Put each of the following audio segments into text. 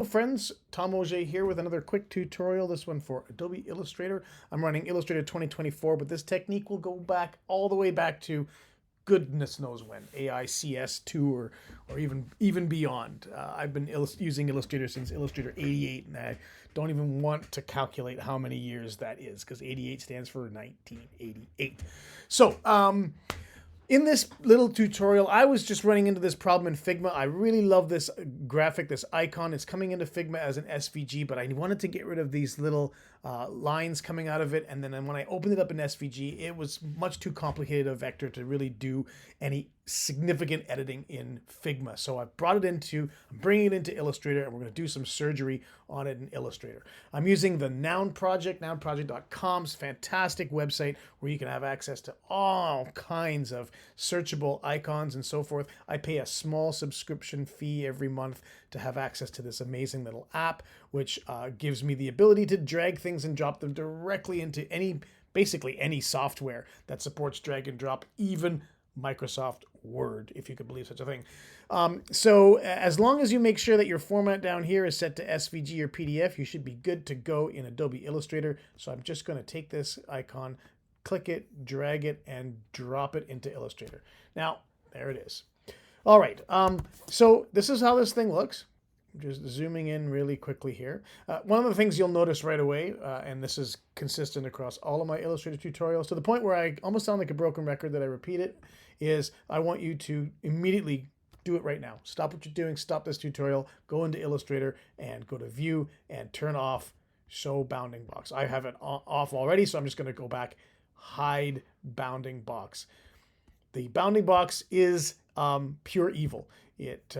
Hello friends, Tom Auger here with another quick tutorial, this one for Adobe Illustrator. I'm running Illustrator 2024, but this technique will go back all the way back to goodness knows when, AICS2 or even beyond. I've been using Illustrator since Illustrator 88, and I don't even want to calculate how many years that is, because 88 stands for 1988. So, in this little tutorial, I was just running into this problem in Figma. I really love this graphic, this icon. It's coming into Figma as an SVG, but I wanted to get rid of these little lines coming out of it. And then when I opened it up in SVG, it was much too complicated a vector to really do any significant editing in Figma. So I'm bringing it into Illustrator, and we're going to do some surgery on it in Illustrator. I'm using the Noun Project, nounproject.com's fantastic website where you can have access to all kinds of searchable icons and so forth. I pay a small subscription fee every month to have access to this amazing little app, which gives me the ability to drag things and drop them directly into basically any software that supports drag and drop, even Microsoft Word, if you could believe such a thing. So as long as you make sure that your format down here is set to SVG or PDF, you should be good to go in Adobe Illustrator. So I'm just going to take this icon, click it, drag it, and drop it into Illustrator. Now, there it is. All right, so this is how this thing looks. I'm just zooming in really quickly here. One of the things you'll notice right away, and this is consistent across all of my Illustrator tutorials, to the point where I almost sound like a broken record that I repeat it, is I want you to immediately do it right now. Stop what you're doing, stop this tutorial, go into Illustrator and go to View and turn off Show Bounding Box. I have it off already, so I'm just going to go back, hide bounding box. The bounding box is pure evil. It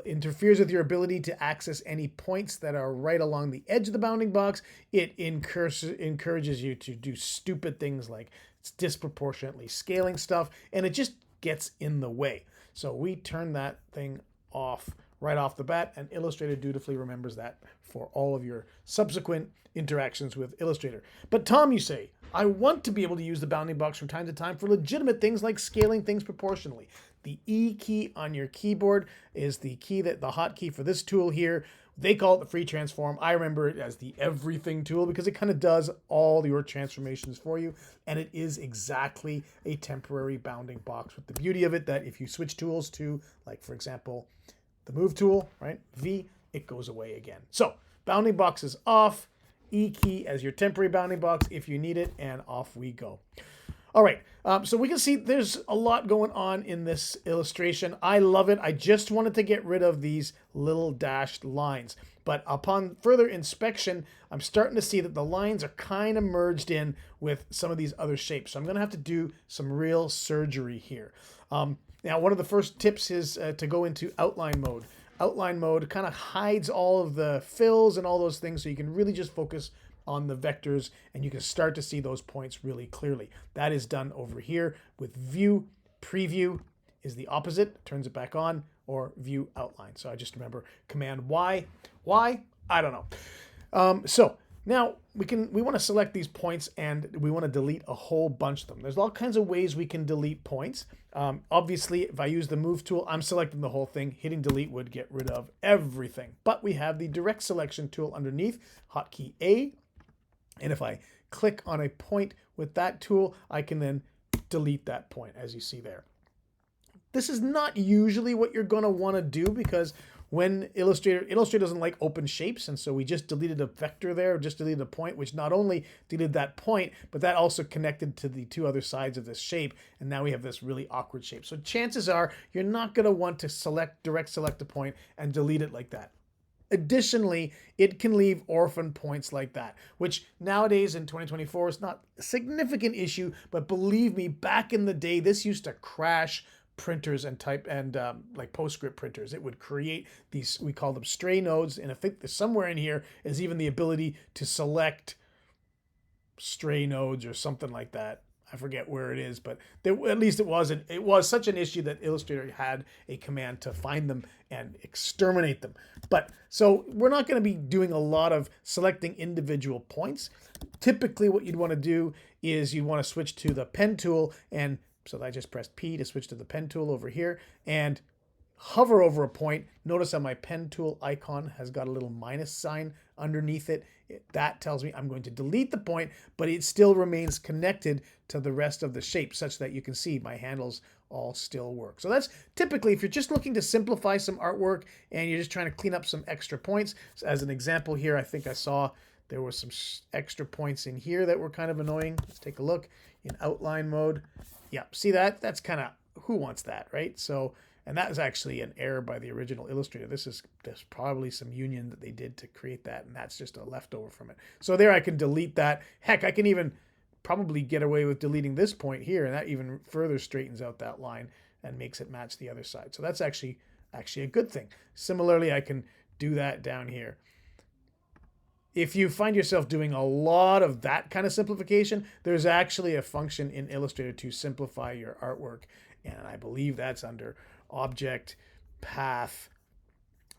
interferes with your ability to access any points that are right along the edge of the bounding box. It encourages you to do stupid things like it's disproportionately scaling stuff, and it just gets in the way. So we turn that thing off right off the bat, and Illustrator dutifully remembers that for all of your subsequent interactions with Illustrator. But Tom, you say, I want to be able to use the bounding box from time to time for legitimate things like scaling things proportionally. The E key on your keyboard is the hotkey for this tool here. They call it the free transform. I remember it as the everything tool because it kind of does all your transformations for you. And it is exactly a temporary bounding box, with the beauty of it that if you switch tools to, like, for example, the move tool, right? V, it goes away again. So bounding box is off. E key as your temporary bounding box if you need it, and off we go. All right, so we can see there's a lot going on in this illustration. I love it. I just wanted to get rid of these little dashed lines. But upon further inspection, I'm starting to see that the lines are kind of merged in with some of these other shapes. So I'm going to have to do some real surgery here. Now, one of the first tips is to go into outline mode. Outline mode kind of hides all of the fills and all those things, so you can really just focus on the vectors, and you can start to see those points really clearly. That is done over here with View. Preview is the opposite, turns it back on, or View Outline. So I just remember Command Y. Why? I don't know. So now we want to select these points, and we want to delete a whole bunch of them. There's all kinds of ways we can delete points. Obviously, if I use the move tool, I'm selecting the whole thing. Hitting delete would get rid of everything. But we have the direct selection tool underneath, hotkey A. And if I click on a point with that tool, I can then delete that point, as you see there. This is not usually what you're going to want to do, because when Illustrator doesn't like open shapes, and so we just deleted a vector there, just deleted a point, which not only deleted that point, but that also connected to the two other sides of this shape, and now we have this really awkward shape. So chances are you're not going to want to direct select a point and delete it like that. Additionally, it can leave orphan points like that, which nowadays in 2024 is not a significant issue, but believe me, back in the day, this used to crash printers and like PostScript printers. It would create these, we call them stray nodes, and I think somewhere in here is even the ability to select stray nodes or something like that. I forget where it is, but at least it was such an issue that Illustrator had a command to find them and exterminate them. But so we're not going to be doing a lot of selecting individual points. Typically what you'd want to do is you'd want to switch to the pen tool, and so I just pressed P to switch to the pen tool over here, and hover over a point, notice how my pen tool icon has got a little minus sign underneath it. That tells me I'm going to delete the point, but it still remains connected to the rest of the shape such that you can see my handles all still work. So that's typically if you're just looking to simplify some artwork and you're just trying to clean up some extra points. So as an example here, I think I saw there was some extra points in here that were kind of annoying. Let's take a look in outline mode. Yeah, see that? That's kind of, who wants that, right? So, and that was actually an error by the original Illustrator. There's probably some union that they did to create that, and that's just a leftover from it. So there I can delete that. Heck, I can even probably get away with deleting this point here, and that even further straightens out that line and makes it match the other side. So that's actually a good thing. Similarly, I can do that down here. If you find yourself doing a lot of that kind of simplification, there's actually a function in Illustrator to simplify your artwork. And I believe that's under Object, Path,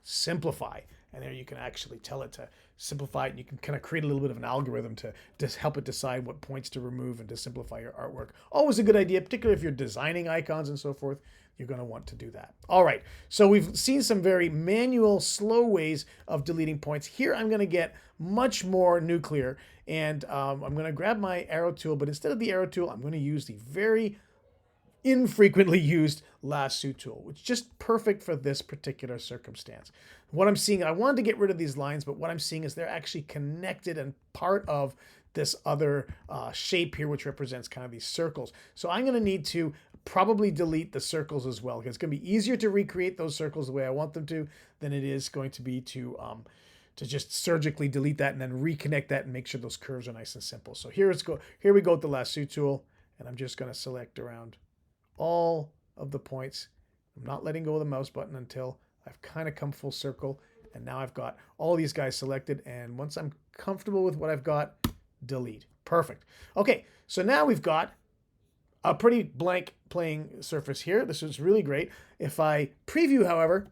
Simplify. And there you can actually tell it to simplify it. And you can kind of create a little bit of an algorithm to just help it decide what points to remove and to simplify your artwork. Always a good idea, particularly if you're designing icons and so forth. You're going to want to do that. All right, so we've seen some very manual, slow ways of deleting points. Here I'm going to get much more nuclear, and I'm going to grab my arrow tool, but instead of the arrow tool, I'm going to use the very infrequently used Lasso tool, which is just perfect for this particular circumstance. What I'm seeing, I wanted to get rid of these lines, but what I'm seeing is they're actually connected and part of this other shape here, which represents kind of these circles. So I'm going to need to probably delete the circles as well, because it's going to be easier to recreate those circles the way I want them to than it is going to be to just surgically delete that and then reconnect that and make sure those curves are nice and simple. So here we go with the Lasso tool, and I'm just going to select around all of the points. I'm not letting go of the mouse button until I've kind of come full circle, and now I've got all these guys selected, and once I'm comfortable with what I've got, delete. Perfect. Okay, so now we've got a pretty blank playing surface here. This is really great. If I preview, however,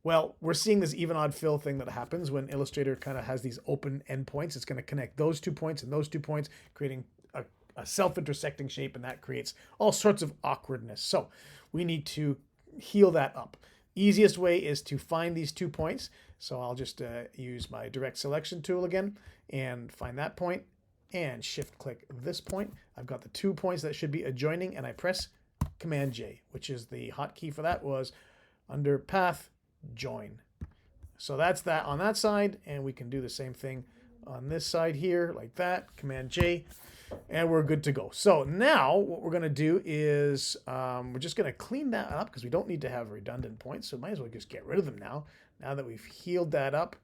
well, we're seeing this even odd fill thing that happens when Illustrator kind of has these open endpoints. It's going to connect those 2 points and those 2 points, creating a self-intersecting shape, and that creates all sorts of awkwardness. So we need to heal that up. Easiest way is to find these 2 points. So I'll just use my direct selection tool again and find that point and shift click this point. I've got the 2 points that should be adjoining, and I press Command J, which is the hotkey for that was under Path, Join. So that's that on that side, and we can do the same thing on this side here like that, Command J, and we're good to go. So now what we're going to do is we're just going to clean that up because we don't need to have redundant points, so might as well just get rid of them now. Now that we've healed that up,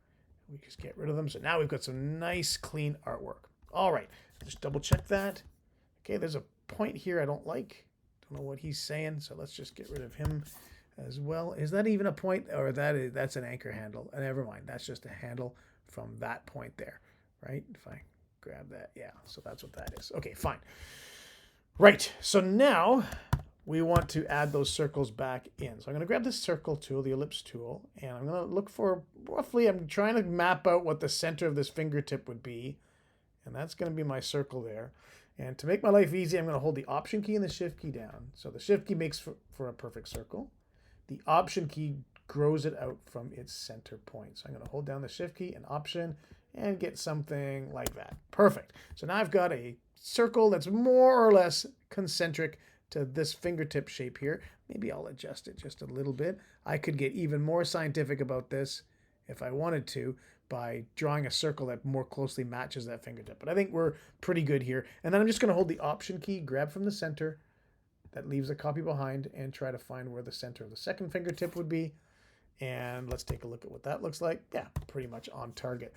we just get rid of them. So now we've got some nice clean artwork. All right, just double check that. Okay, there's a point here I don't like. Don't know what he's saying, so let's just get rid of him as well. Is that even a point, or that's an anchor handle? Never mind, that's just a handle from that point there, right? If I grab that, yeah, so that's what that is. Okay, fine. Right, so now we want to add those circles back in. So I'm going to grab this circle tool, the ellipse tool, and I'm going to look for roughly, I'm trying to map out what the center of this fingertip would be, and that's going to be my circle there. And to make my life easy, I'm going to hold the Option key and the Shift key down. So the Shift key makes for a perfect circle. The Option key grows it out from its center point. So I'm going to hold down the Shift key and Option and get something like that. Perfect. So now I've got a circle that's more or less concentric to this fingertip shape here. Maybe I'll adjust it just a little bit. I could get even more scientific about this if I wanted to by drawing a circle that more closely matches that fingertip. But I think we're pretty good here. And then I'm just going to hold the Option key, grab from the center, that leaves a copy behind, and try to find where the center of the second fingertip would be. And let's take a look at what that looks like. Yeah, pretty much on target.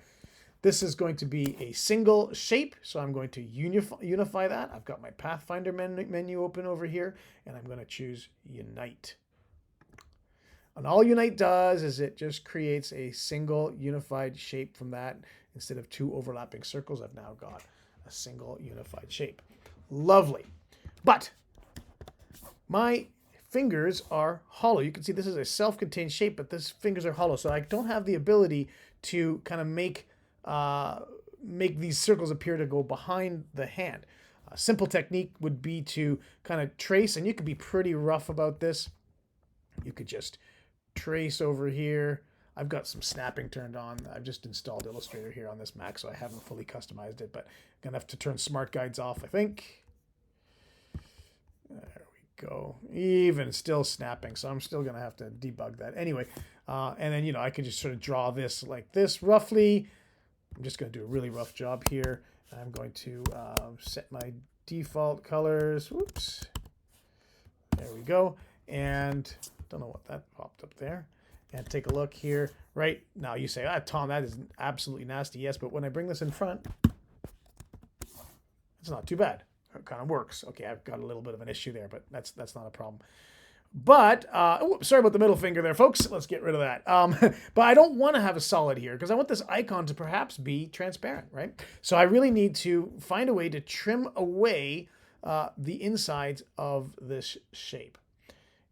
This is going to be a single shape, so I'm going to unify that. I've got my Pathfinder menu open over here, and I'm going to choose Unite. And all Unite does is it just creates a single unified shape from that. Instead of 2 overlapping circles, I've now got a single unified shape. Lovely. But my fingers are hollow. You can see this is a self-contained shape, but these fingers are hollow. So I don't have the ability to kind of make these circles appear to go behind the hand. A simple technique would be to kind of trace, and you could be pretty rough about this. You could just trace over here. I've got some snapping turned on. I've just installed Illustrator here on this Mac, so I haven't fully customized it, but I'm going to have to turn smart guides off, I think. There we go. Even still snapping, so I'm still going to have to debug that. Anyway, and then, I could just sort of draw this like this roughly. I'm just going to do a really rough job here. I'm going to set my default colors. Whoops. There we go. And don't know what that popped up there. And take a look here. Right now you say, Tom, that is absolutely nasty. Yes, but when I bring this in front, it's not too bad. It kind of works. Okay, I've got a little bit of an issue there, but that's not a problem. But, sorry about the middle finger there, folks. Let's get rid of that. But I don't want to have a solid here because I want this icon to perhaps be transparent, right? So I really need to find a way to trim away the insides of this shape.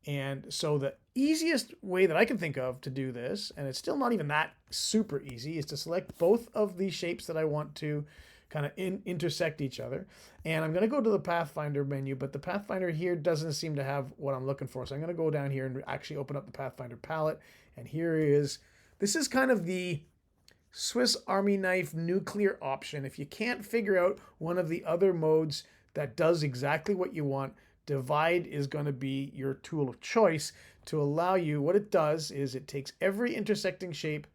And so the easiest way that I can think of to do this, and it's still not even that super easy, is to select both of these shapes that I want to kind of intersect each other. And I'm going to go to the Pathfinder menu, but the Pathfinder here doesn't seem to have what I'm looking for. So I'm going to go down here and actually open up the Pathfinder palette. And here is, this is kind of the Swiss Army knife nuclear option. If you can't figure out one of the other modes that does exactly what you want, Divide is going to be your tool of choice to allow you. What it does is it takes every intersecting shape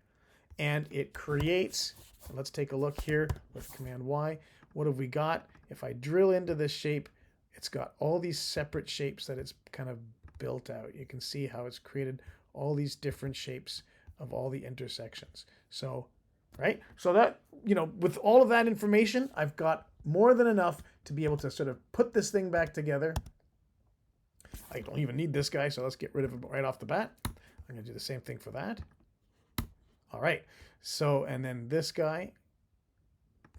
and it creates, let's take a look here with Command Y. What have we got? If I drill into this shape, it's got all these separate shapes that it's kind of built out. You can see how it's created all these different shapes of all the intersections. So, right? So that, with all of that information, I've got more than enough to be able to sort of put this thing back together. I don't even need this guy, so let's get rid of him right off the bat. I'm going to do the same thing for that. All right. So, and then this guy,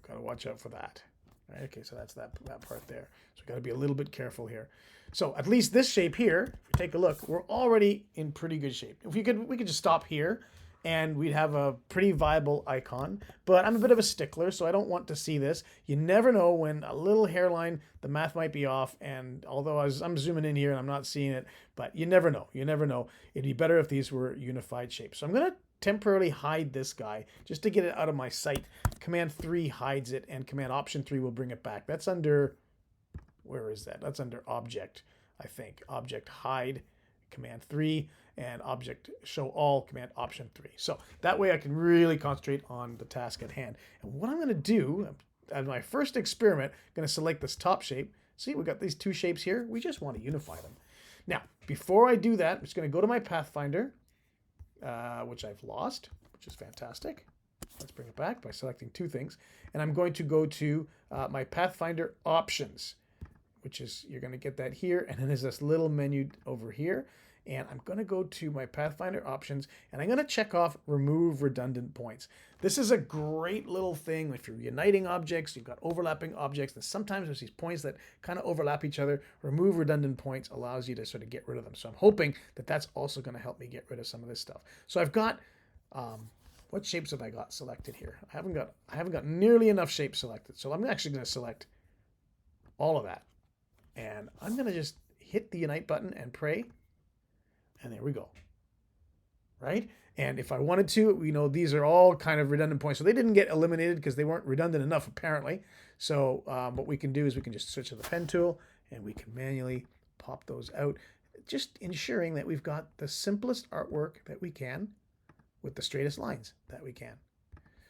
got to watch out for that. All right, okay, so that's that part there. So we've got to be a little bit careful here. So at least this shape here, if you take a look, we're already in pretty good shape. If we could just stop here and we'd have a pretty viable icon. But I'm a bit of a stickler, so I don't want to see this. You never know when a little hairline, the math might be off. And although I'm zooming in here and I'm not seeing it, but you never know. You never know. It'd be better if these were unified shapes. So I'm going to temporarily hide this guy just to get it out of my sight. Command 3 hides it, and Command Option 3 will bring it back. That's under, where is that? That's under Object, I think. Object Hide, Command 3, and Object Show All, Command Option 3. So that way I can really concentrate on the task at hand. And what I'm going to do, as my first experiment, I'm going to select this top shape. See, we've got these two shapes here. We just want to unify them. Now, before I do that, I'm just going to go to my Pathfinder, which I've lost, which is fantastic. Let's bring it back by selecting two things. And I'm going to go to my Pathfinder options, which is, you're going to get that here. And then there's this little menu over here. And I'm going to go to my Pathfinder options, and I'm going to check off remove redundant points. This is a great little thing. If you're uniting objects, you've got overlapping objects, and sometimes there's these points that kind of overlap each other. Remove redundant points allows you to sort of get rid of them. So I'm hoping that that's also going to help me get rid of some of this stuff. So I've got, what shapes have I got selected here? I haven't got nearly enough shapes selected. So I'm actually going to select all of that. And I'm going to just hit the Unite button and pray. And there we go. Right? And if I wanted to, these are all kind of redundant points. So they didn't get eliminated because they weren't redundant enough, apparently. So what we can do is we can just switch to the pen tool and we can manually pop those out, just ensuring that we've got the simplest artwork that we can with the straightest lines that we can.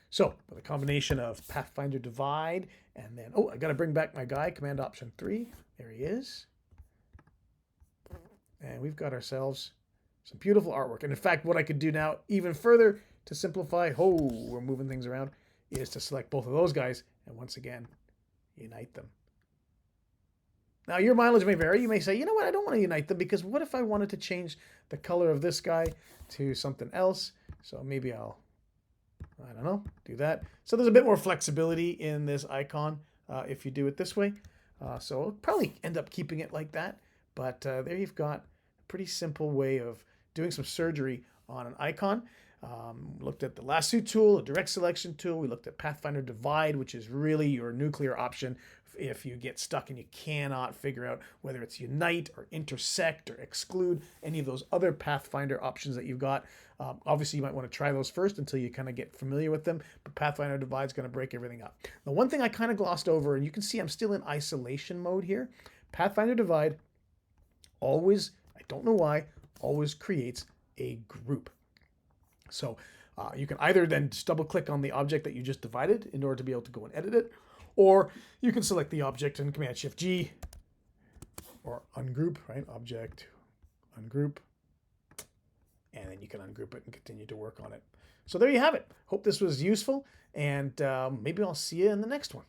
So with a combination of Pathfinder Divide and then, I got to bring back my guy, Command Option 3. There he is. And we've got ourselves some beautiful artwork. And in fact, what I could do now, even further to simplify, we're moving things around, is to select both of those guys and once again, unite them. Now, your mileage may vary. You may say, you know what, I don't want to unite them because what if I wanted to change the color of this guy to something else? So maybe I don't know, do that. So there's a bit more flexibility in this icon if you do it this way. So I'll probably end up keeping it like that. But there you've got a pretty simple way of doing some surgery on an icon. Looked at the Lasso tool, a direct selection tool. We looked at Pathfinder divide, which is really your nuclear option if you get stuck and you cannot figure out whether it's unite or intersect or exclude, any of those other Pathfinder options that you've got. Obviously, you might want to try those first until you kind of get familiar with them, but Pathfinder divide is going to break everything up. The one thing I kind of glossed over, and you can see I'm still in isolation mode here, Pathfinder divide always, I don't know why, always creates a group. So you can either then just double click on the object that you just divided in order to be able to go and edit it, or you can select the object and Command Shift G or ungroup, right? Object, ungroup, and then you can ungroup it and continue to work on it. So there you have it. Hope this was useful, and maybe I'll see you in the next one.